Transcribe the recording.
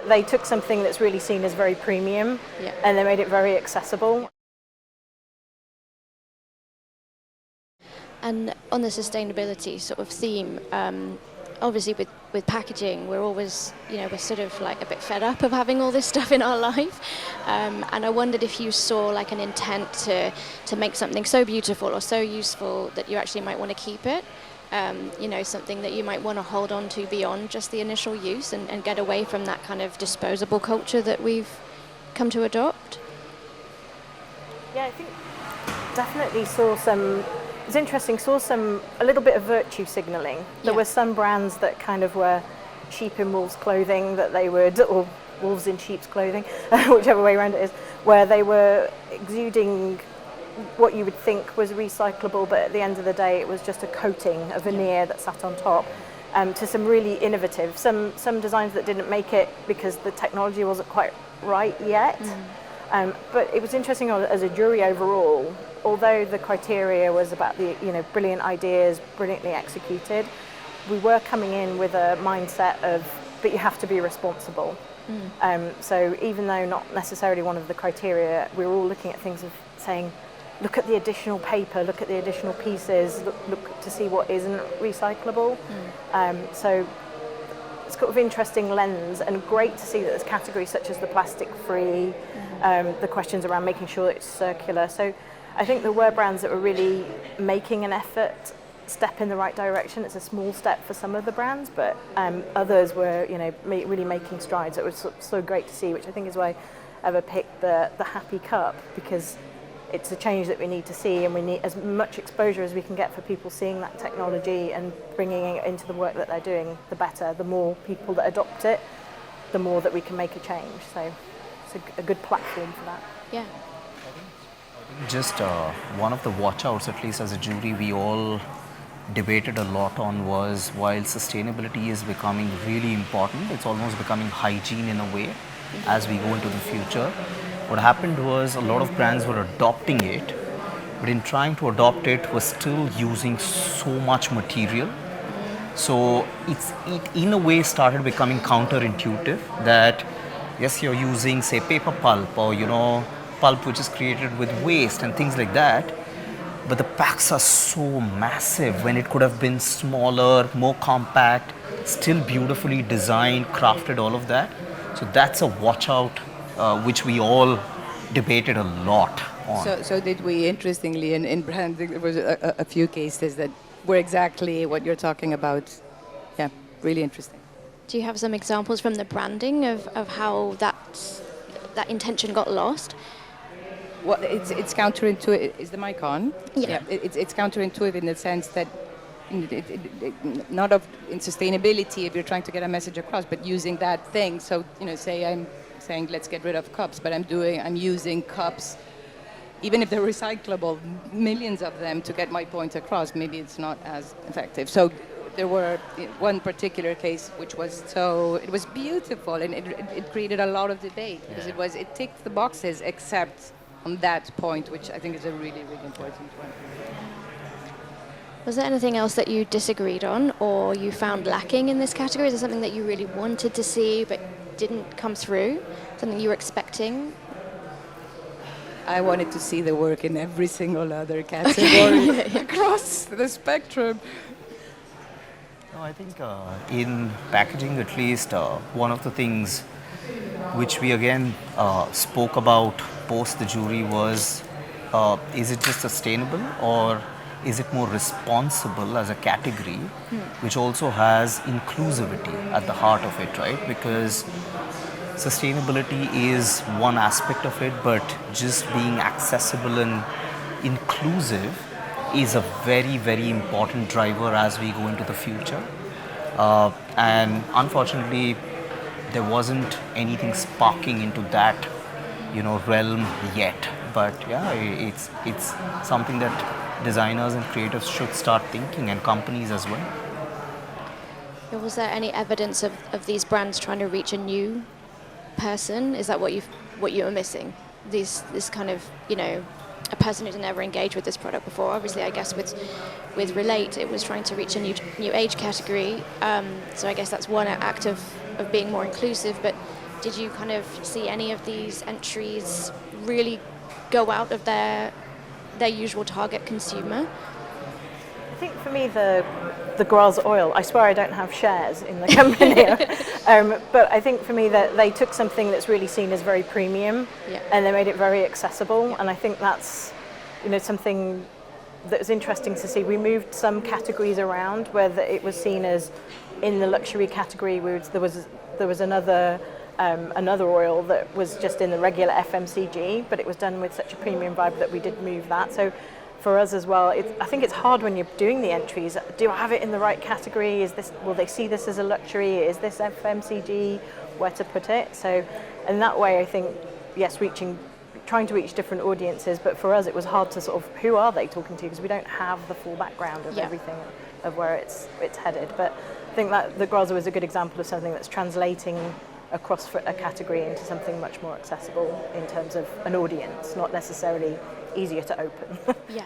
they took something that's really seen as very premium and they made it very accessible. And on the sustainability sort of theme, obviously with packaging, we're always, we're sort of like a bit fed up of having all this stuff in our life. And I wondered if you saw like an intent to make something so beautiful or so useful that you actually might want to keep it. Something that you might want to hold on to beyond just the initial use and get away from that kind of disposable culture that we've come to adopt. Yeah, I think definitely saw some, it's interesting, a little bit of virtue signalling. There were some brands that kind of were sheep in wolves clothing that they would, or wolves in sheep's clothing, whichever way around it is, where they were exuding what you would think was recyclable, but at the end of the day it was just a coating, a veneer that sat on top, to some really innovative, some designs that didn't make it because the technology wasn't quite right yet. But it was interesting as a jury overall, although the criteria was about the brilliant ideas, brilliantly executed, we were coming in with a mindset of, but you have to be responsible. So even though not necessarily one of the criteria, we were all looking at things of saying, look at the additional paper, look at the additional pieces, look to see what isn't recyclable. So it's got an interesting lens, and great to see that there's categories such as the plastic-free, the questions around making sure it's circular. So I think there were brands that were really making an effort, step in the right direction. It's a small step for some of the brands, but others were really making strides. It was so great to see, which I think is why I ever picked the Happy Cup, because it's a change that we need to see, and we need as much exposure as we can get for people seeing that technology and bringing it into the work that they're doing, the better. The more people that adopt it, the more that we can make a change. So it's a good platform for that. Yeah. Just one of the watch-outs, at least as a jury, we all debated a lot on was, while sustainability is becoming really important, it's almost becoming hygiene in a way as we go into the future. What happened was a lot of brands were adopting it, but in trying to adopt it was still using so much material. So it in a way started becoming counterintuitive that yes, you're using say paper pulp or pulp which is created with waste and things like that, but the packs are so massive when it could have been smaller, more compact, still beautifully designed, crafted, all of that. So that's a watch out which we all debated a lot on. So did we, interestingly, in branding, there was a few cases that were exactly what you're talking about. Yeah, really interesting. Do you have some examples from the branding of how that intention got lost? Well, it's counterintuitive. Is the mic on? Yeah. It's counterintuitive in the sense that not in sustainability if you're trying to get a message across, but using that thing. So say I'm saying let's get rid of cups, but I'm using cups, even if they're recyclable, millions of them to get my point across. Maybe it's not as effective. So there were one particular case which was it was beautiful, and it created a lot of debate because it ticked the boxes except on that point, which I think is a really, really important one. Was there anything else that you disagreed on or you found lacking in this category? Is there something that you really wanted to see but didn't come through? Something you were expecting? I wanted to see the work in every single other category across the spectrum. No, I think in packaging at least, one of the things which we again spoke about post the jury was, is it just sustainable or is it more responsible as a category, which also has inclusivity at the heart of it, right? Because sustainability is one aspect of it, but just being accessible and inclusive is a very, very important driver as we go into the future. And unfortunately, there wasn't anything sparking into that, realm yet. But yeah, it's something that designers and creatives should start thinking, and companies as well. Was there any evidence of these brands trying to reach a new person? Is that what you were missing? This kind of, a person who's never engaged with this product before. Obviously, I guess with Relate, it was trying to reach a new age category. So I guess that's one act of being more inclusive. But did you kind of see any of these entries really go out of their usual target consumer? I think for me the Gras oil, I swear I don't have shares in the company, but I think for me that they took something that's really seen as very premium and they made it very accessible, and I think that's something that was interesting to see. We moved some categories around where it was seen as in the luxury category. There was another oil that was just in the regular FMCG, but it was done with such a premium vibe that we did move that. So for us as well, I think it's hard when you're doing the entries. Do I have it in the right category? Will they see this as a luxury? Is this FMCG? Where to put it? So in that way, I think, yes, trying to reach different audiences, but for us it was hard to sort of, who are they talking to? Because we don't have the full background of everything, of where it's headed. But I think that the Gras was a good example of something that's translating across a category into something much more accessible in terms of an audience, not necessarily easier to open. Yeah.